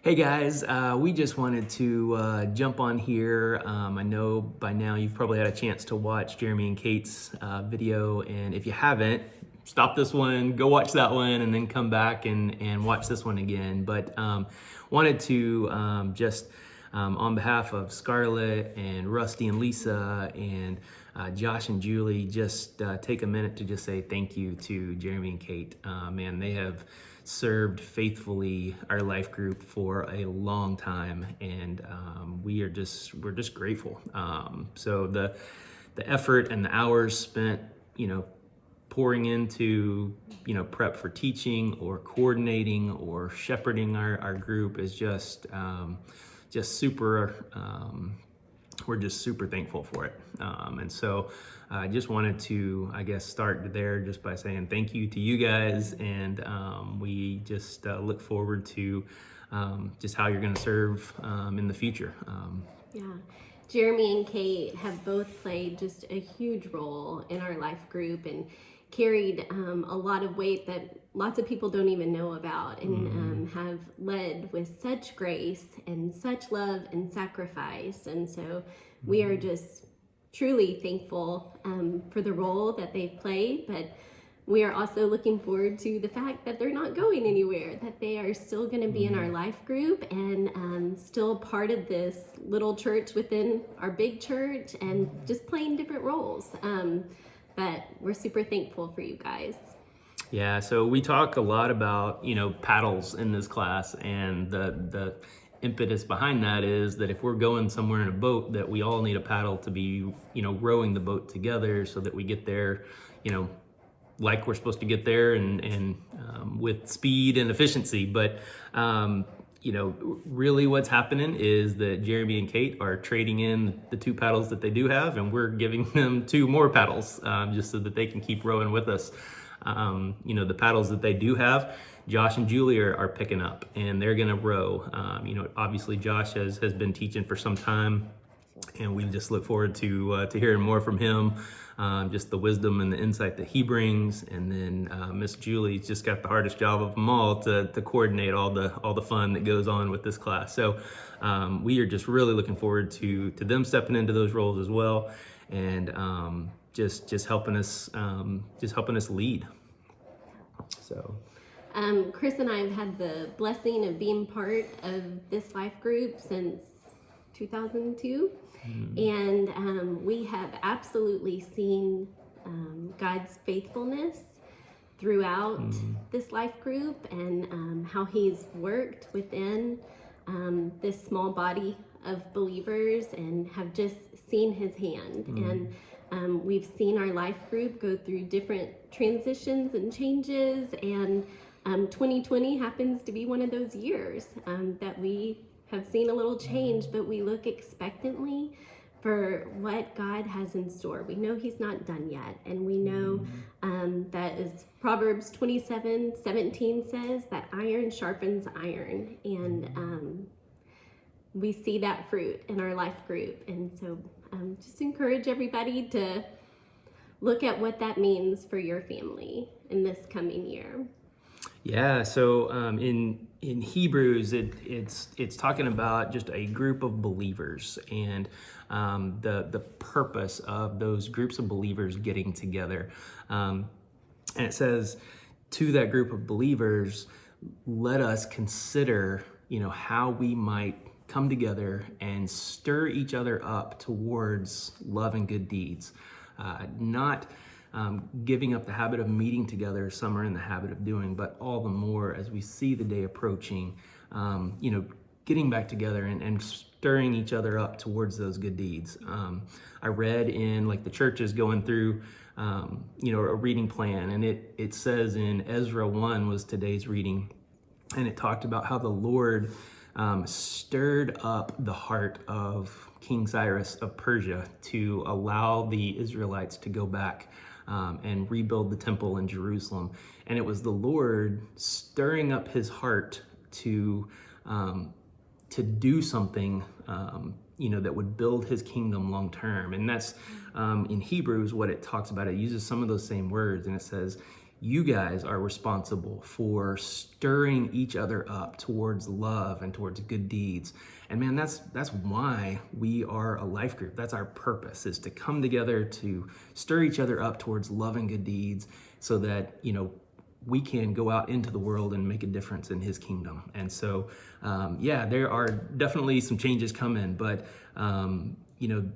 Hey guys, we just wanted to jump on here. I know by now you've probably had a chance to watch Jeremy and Kate's video, and if you haven't, stop this one, go watch that one, and then come back and watch this one again. But wanted to just on behalf of Scarlett and Rusty and Lisa and Josh and Julie, just take a minute to just say thank you to Jeremy and Kate. Man, they have served faithfully our life group for a long time, and we're just grateful. So the effort and the hours spent, pouring into prep for teaching or coordinating or shepherding our group is just super. We're just super thankful for it. And so I just wanted to, start there just by saying thank you to you guys. And we just look forward to just how you're going to serve in the future. Yeah. Jeremy and Kate have both played just a huge role in our life group and carried a lot of weight that lots of people don't even know about, and have led with such grace and such love and sacrifice. And so we are just truly thankful for the role that they've played, but we are also looking forward to the fact that they're not going anywhere, that they are still going to be in our life group and still part of this little church within our big church and just playing different roles. But we're super thankful for you guys. Yeah, so we talk a lot about, paddles in this class, and the impetus behind that is that if we're going somewhere in a boat, that we all need a paddle to be, rowing the boat together so that we get there, like we're supposed to get there and with speed and efficiency. But really what's happening is that Jeremy and Kate are trading in the two paddles that they do have, and we're giving them two more paddles just so that they can keep rowing with us. The paddles that they do have, Josh and Julie are picking up, and they're gonna row. Obviously Josh has been teaching for some time, and we just look forward to hearing more from him. Just the wisdom and the insight that he brings, and then Miss Julie's just got the hardest job of them all to coordinate all the fun that goes on with this class. So we are just really looking forward to them stepping into those roles as well, and just helping us lead. So. Chris and I have had the blessing of being part of this life group since 2002. And we have absolutely seen God's faithfulness throughout this life group, and how he's worked within this small body of believers, and have just seen his hand. And we've seen our life group go through different transitions and changes, and 2020 happens to be one of those years that we have seen a little change, but we look expectantly for what God has in store. We know he's not done yet, and we know that, as Proverbs 27:17 says, that iron sharpens iron, and we see that fruit in our life group. And so just encourage everybody to look at what that means for your family in this coming year. Yeah, so in Hebrews, it's talking about just a group of believers, and the purpose of those groups of believers getting together. And it says, to that group of believers, let us consider, how we might come together and stir each other up towards love and good deeds, not giving up the habit of meeting together, some are in the habit of doing, but all the more as we see the day approaching, getting back together and stirring each other up towards those good deeds. I read in the church is going through, a reading plan, and it says in Ezra 1 was today's reading, and it talked about how the Lord stirred up the heart of King Cyrus of Persia to allow the Israelites to go back and rebuild the temple in Jerusalem. And it was the Lord stirring up his heart to do something, that would build his kingdom long term. And that's in Hebrews what it talks about. It uses some of those same words, and it says, you guys are responsible for stirring each other up towards love and towards good deeds. And man, that's why we are a life group. That's our purpose, is to come together to stir each other up towards love and good deeds, so that, you know, we can go out into the world and make a difference in his kingdom. And so, yeah, there are definitely some changes coming, but, you know,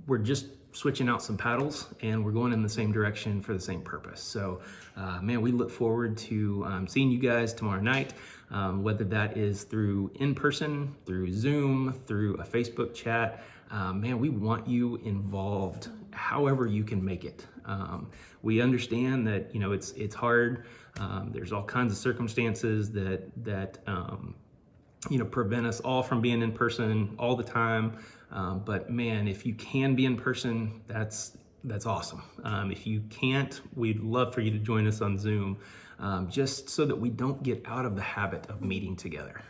we're just switching out some paddles and we're going in the same direction for the same purpose. So, man, we look forward to seeing you guys tomorrow night, whether that is through in person, through Zoom, through a Facebook chat. Man, we want you involved however you can make it. We understand that, you know, it's hard. There's all kinds of circumstances that you know, prevent us all from being in person all the time. But man, if you can be in person, that's awesome. If you can't, we'd love for you to join us on Zoom, just so that we don't get out of the habit of meeting together.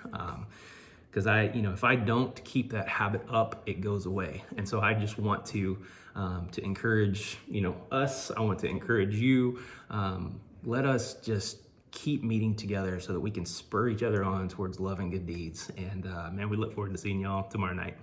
Because you know, if I don't keep that habit up, it goes away. And so I just want to encourage, you know, us. I want to encourage you. Let us just keep meeting together so that we can spur each other on towards love and good deeds. And man, we look forward to seeing y'all tomorrow night.